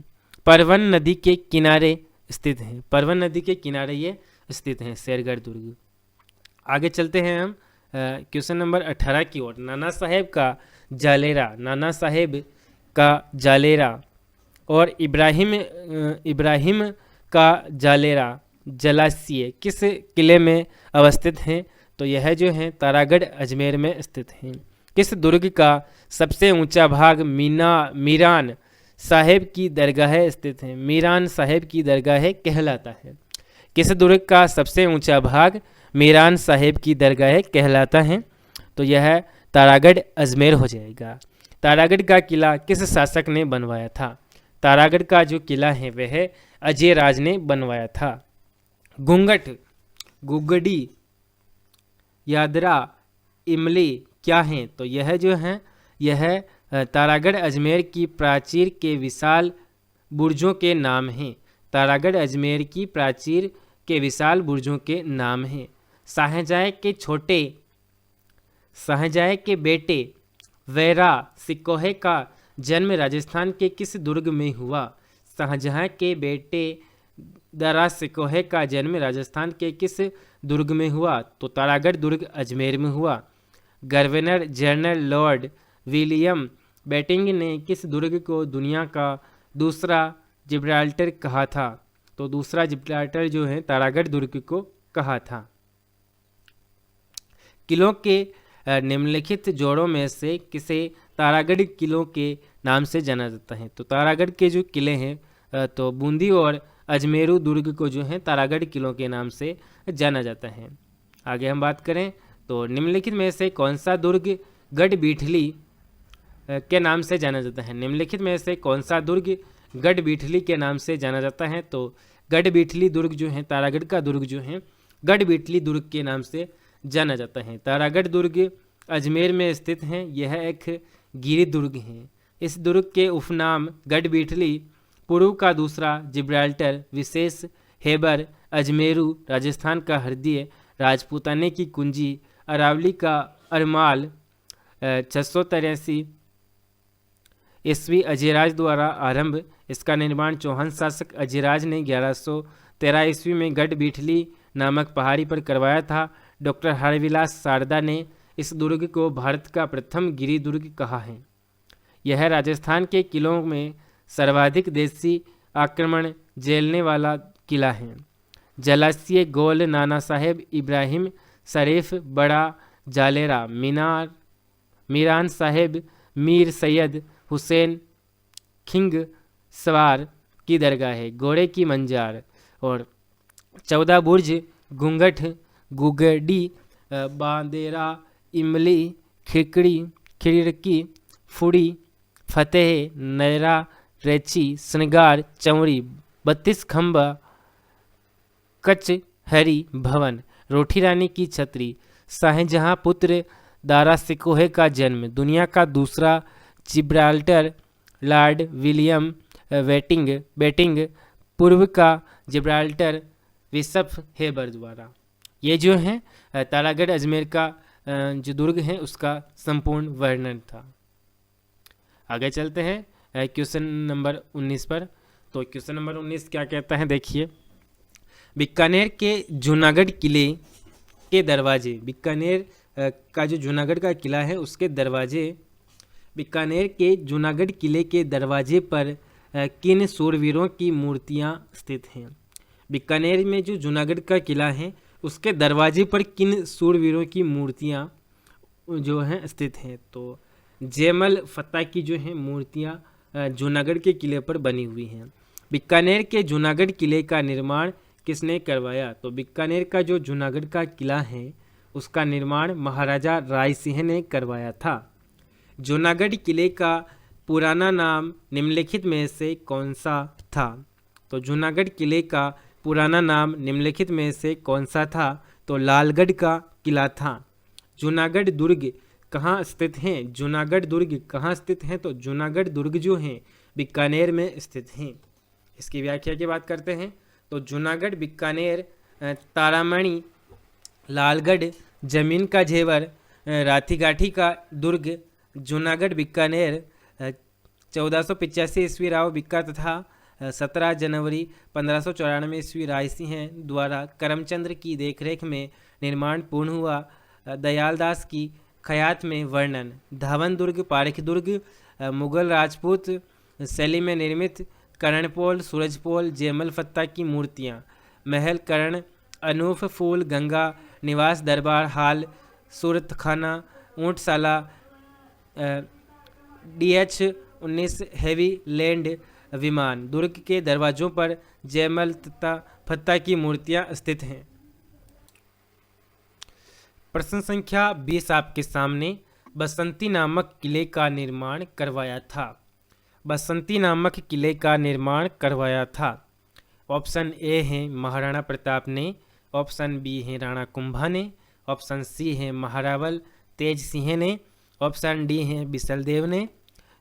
परवन नदी के किनारे स्थित है, परवन नदी के किनारे ये स्थित है शेरगढ़ दुर्ग। आगे चलते हैं हम क्वेश्चन नंबर 18 की ओर। नाना साहेब का जालेरा, नाना साहेब का जालेरा और इब्राहिम का जालेरा जलाशय किस किले में अवस्थित हैं, तो यह जो है तारागढ़ अजमेर में स्थित हैं। किस दुर्ग का सबसे ऊंचा भाग मीरान साहेब की दरगाह स्थित है, मीरान साहेब की दरगाह कहलाता है। किस दुर्ग का सबसे ऊंचा भाग मीरान साहेब की दरगाह कहलाता है, तो यह तारागढ़ अजमेर हो जाएगा। तारागढ़ का किला किस शासक ने बनवाया था, तारागढ़ का जो किला है वह अजय राज ने बनवाया था। घूंघट, गुगड़ी, यादरा, इमली क्या हैं, तो यह जो है यह तारागढ़ अजमेर की प्राचीर के विशाल बुर्जों के नाम हैं। तारागढ़ अजमेर की प्राचीर के विशाल बुर्जों के नाम हैं। शाहजहाँ के बेटे वैरा सिकोहे का जन्म राजस्थान के किस दुर्ग में हुआ। शाहजहाँ के बेटे दरा सिकोहे का जन्म राजस्थान के किस दुर्ग में हुआ, तो तारागढ़ दुर्ग अजमेर में हुआ। Governor general Lord William Bentinck ने किस दुर्ग को दुनिया का दूसरा जिब्राल्टर कहा था, तो दूसरा जिब्राल्टर जो है तारागढ़ दुर्ग को कहा था। किलों के निम्नलिखित जोड़ों में से किसे तारागढ़ किलों के नाम से जाना जाता है, तो तारागढ़ के जो किले हैं तो बूंदी और अजमेरू दुर्ग को जो है तारागढ़ किलों के नाम से जाना जाता है। आगे हम बात करें तो निम्नलिखित में से कौन सा दुर्ग गढ़ बीठली के नाम से जाना जाता है। निम्नलिखित में से कौन सा दुर्ग गढ़ बीठली के नाम से जाना जाता है, तो गढ़ बीठली दुर्ग जो है तारागढ़ का दुर्ग जो है गढ़ बीठली दुर्ग के नाम से जाना जाता है। तारागढ़ दुर्ग अजमेर में स्थित है, यह एक गिरी दुर्ग है। इस दुर्ग के उपनाम गढ़ बीठली, पूर्व का दूसरा जिब्राल्टर, विशेष हेबर, अजमेरू, राजस्थान का हृदय, राजपूताने की कुंजी, अरावली का अरमाल, 683 ईस्वी अजयराज द्वारा आरंभ। इसका निर्माण चौहान शासक अजयराज ने 1113 ईस्वी में गढ़ बीठली नामक पहाड़ी पर करवाया था। डॉक्टर हरविलास शारदा ने इस दुर्ग को भारत का प्रथम गिरी दुर्ग कहा है। यह राजस्थान के किलों में सर्वाधिक देशी आक्रमण झेलने वाला किला है। जलाशय गोल, नाना साहेब, इब्राहिम शरीफ, बड़ा जालेरा, मीरान साहेब, मीर सैयद हुसैन खिंग सवार की दरगाह है, घोड़े की मंजार और 14 बुर्ज, घूंघट, गुगड़ी, बांदेरा, इमली, खिड़की, फुड़ी, फतेह, नैरा, रेची, श्रृंगार, चंवरी, 32 खंबा कचहरी भवन, रोटी रानी की छतरी, शाहजहां पुत्र दारा सिकोहे का जन्म, दुनिया का दूसरा जिब्राल्टर, लॉर्ड विलियम बेटिंग, पूर्व का जिब्राल्टर विसफ हेबर द्वारा। ये जो है तारागढ़ अजमेर का जो दुर्ग है उसका संपूर्ण वर्णन था। आगे चलते हैं क्वेश्चन नंबर 19 पर। तो क्वेश्चन नंबर 19 क्या कहता है, देखिए। बीकानेर के जूनागढ़ किले के दरवाजे, बीकानेर का जो जूनागढ़ का किला है उसके दरवाजे, बीकानेर के जूनागढ़ किले के दरवाजे पर किन सूरवीरों की मूर्तियां स्थित हैं। बीकानेर में जो जूनागढ़ का किला है उसके दरवाजे पर किन सूरवीरों की मूर्तियां जो हैं स्थित हैं। तो जैमल फत्ता की जो है मूर्तियां जूनागढ़ के किले पर बनी हुई हैं। बीकानेर के जूनागढ़ किले का निर्माण किसने करवाया। तो बीकानेर का जो जूनागढ़ का किला है उसका निर्माण महाराजा राय सिंह ने करवाया था। जूनागढ़ किले का पुराना नाम निम्नलिखित में से कौन सा था। तो जूनागढ़ किले का पुराना नाम निम्नलिखित में से कौन सा था। तो लालगढ़ का किला था। जूनागढ़ दुर्ग कहाँ स्थित हैं। जूनागढ़ दुर्ग कहाँ स्थित हैं। तो जूनागढ़ दुर्ग जो हैं बीकानेर में स्थित हैं। इसकी व्याख्या की बात करते हैं। तो जूनागढ़, बीकानेर, तारामणि, लालगढ़, जमीन का जेवर, राथीगाठी का दुर्ग, जूनागढ़, बीकानेर 1485 ईस्वी राव बिक्का तथा 17 जनवरी 1594 ईस्वी राय सिंह द्वारा करमचंद्र की देखरेख में निर्माण पूर्ण हुआ। दयालदास की खयात में वर्णन। धावन दुर्ग, पारख दुर्ग, मुगल राजपूत शैली में निर्मित कर्णपोल, सूरजपोल, जैमल फत्ता की मूर्तियाँ, महल कर्ण, अनूप फूल, गंगा निवास दरबार हाल, सूरत खाना, ऊँटशाला, DH-19 हेवी लैंड विमान। दुर्ग के दरवाजों पर जयमल फत्ता की मूर्तियां स्थित हैं। प्रश्न संख्या 20 आपके सामने। बसंती नामक किले का निर्माण करवाया था। बसंती नामक किले का निर्माण करवाया था। ऑप्शन ए है महाराणा प्रताप ने, ऑप्शन बी है राणा कुंभा ने, ऑप्शन सी है महारावल तेज सिंह ने, ऑप्शन डी है बिसलदेव ने।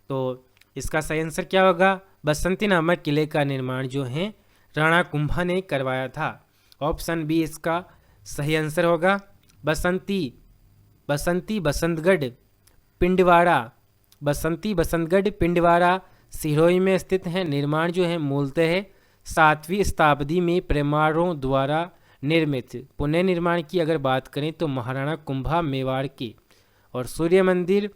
तो इसका सही आंसर क्या होगा। बसंती नामक किले का निर्माण जो है राणा कुंभा ने करवाया था। ऑप्शन बी इसका सही आंसर होगा। बसंती बसंतगढ़ पिंडवाड़ा, बसंती बसंतगढ़ पिंडवाड़ा सिरोही में स्थित है। निर्माण जो है मूलतः 7वीं शताब्दी में परमारों द्वारा निर्मित। पुनः निर्माण की अगर बात करें तो महाराणा कुंभा मेवाड़ के, और सूर्य मंदिर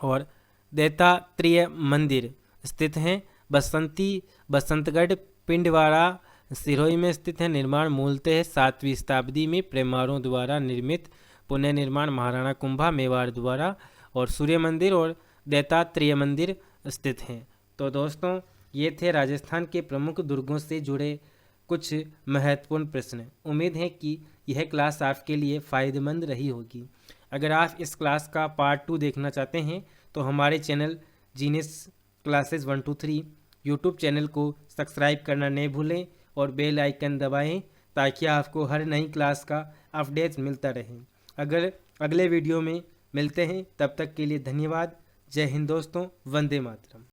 और दैतात्रेय मंदिर स्थित हैं। बसंती बसंतगढ़ पिंडवाड़ा सिरोही में स्थित है। निर्माण मूलतः 7वीं शताब्दी में परमारों द्वारा निर्मित। पुनः निर्माण महाराणा कुंभा मेवाड़ द्वारा, और सूर्य मंदिर और दैतात्रेय मंदिर स्थित हैं। तो दोस्तों ये थे राजस्थान के प्रमुख दुर्गों से जुड़े कुछ महत्वपूर्ण प्रश्न। उम्मीद है कि यह क्लास आपके लिए फ़ायदेमंद रही होगी। अगर आप इस क्लास का पार्ट 2 देखना चाहते हैं तो हमारे channel genius classes 1 2 3 YouTube channel को सब्सक्राइब करना नहीं भूलें और बेल आइकन दबाएं ताकि आपको हर नई क्लास का अपडेट मिलता रहे। अगर अगले वीडियो में मिलते हैं, तब तक के लिए धन्यवाद। जय हिंद दोस्तों, वंदे मातरम।